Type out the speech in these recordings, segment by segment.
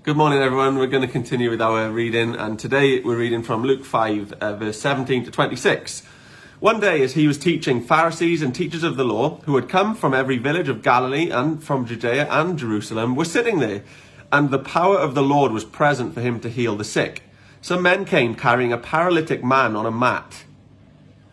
Good morning, everyone. We're going to continue with our reading, and today we're reading from Luke 5, verse 17 to 26. One day, as he was teaching, Pharisees and teachers of the law, who had come from every village of Galilee and from Judea and Jerusalem, were sitting there, and the power of the Lord was present for him to heal the sick. Some men came carrying a paralytic man on a mat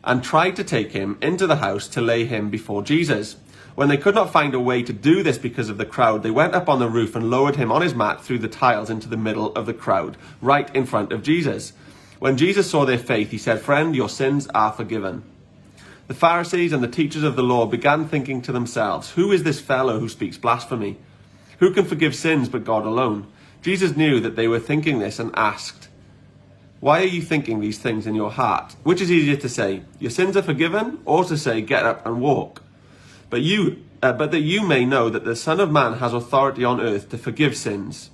and tried to take him into the house to lay him before Jesus. When they could not find a way to do this because of the crowd, they went up on the roof and lowered him on his mat through the tiles into the middle of the crowd, right in front of Jesus. When Jesus saw their faith, he said, "Friend, your sins are forgiven." The Pharisees and the teachers of the law began thinking to themselves, "Who is this fellow who speaks blasphemy? Who can forgive sins but God alone?" Jesus knew that they were thinking this and asked, "Why are you thinking these things in your heart? Which is easier to say, 'Your sins are forgiven,' or to say, 'Get up and walk'? But that you may know that the Son of Man has authority on earth to forgive sins."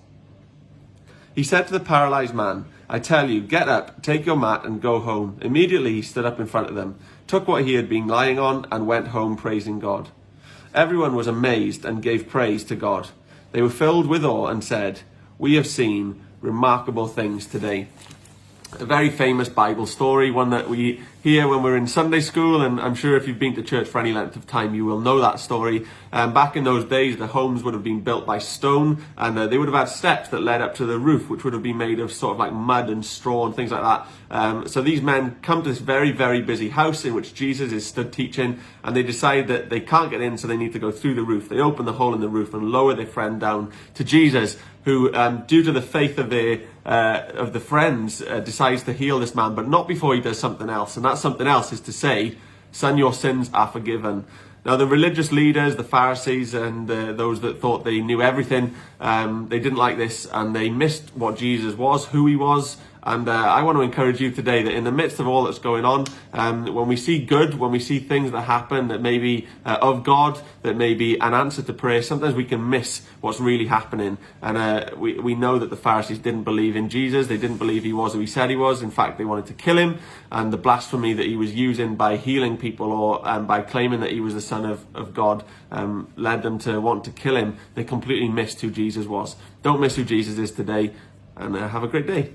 He said to the paralyzed man, "I tell you, get up, take your mat and go home." Immediately he stood up in front of them, took what he had been lying on, and went home praising God. Everyone was amazed and gave praise to God. They were filled with awe and said, "We have seen remarkable things today." A very famous Bible story, one that we hear when we're in Sunday school, and I'm sure if you've been to church for any length of time, you will know that story. Back in those days, the homes would have been built by stone, and they would have had steps that led up to the roof, which would have been made of sort of like mud and straw and things like that. So these men come to this very, very busy house in which Jesus is stood teaching, and they decide that they can't get in, so they need to go through the roof. They open the hole in the roof and lower their friend down to Jesus, who, due to the faith of the friends, decides to heal this man, but not before he does something else. And that something else is to say, "Son, your sins are forgiven." Now, the religious leaders, the Pharisees, and those that thought they knew everything, they didn't like this, and they missed what Jesus was, who he was. And I want to encourage you today that in the midst of all that's going on, when we see good, when we see things that happen that may be of God, that may be an answer to prayer, sometimes we can miss what's really happening. And we know that the Pharisees didn't believe in Jesus. They didn't believe he was who he said he was. In fact, they wanted to kill him. And the blasphemy that he was using by healing people or by claiming that he was the Son of God led them to want to kill him. They completely missed who Jesus was. Don't miss who Jesus is today, and have a great day.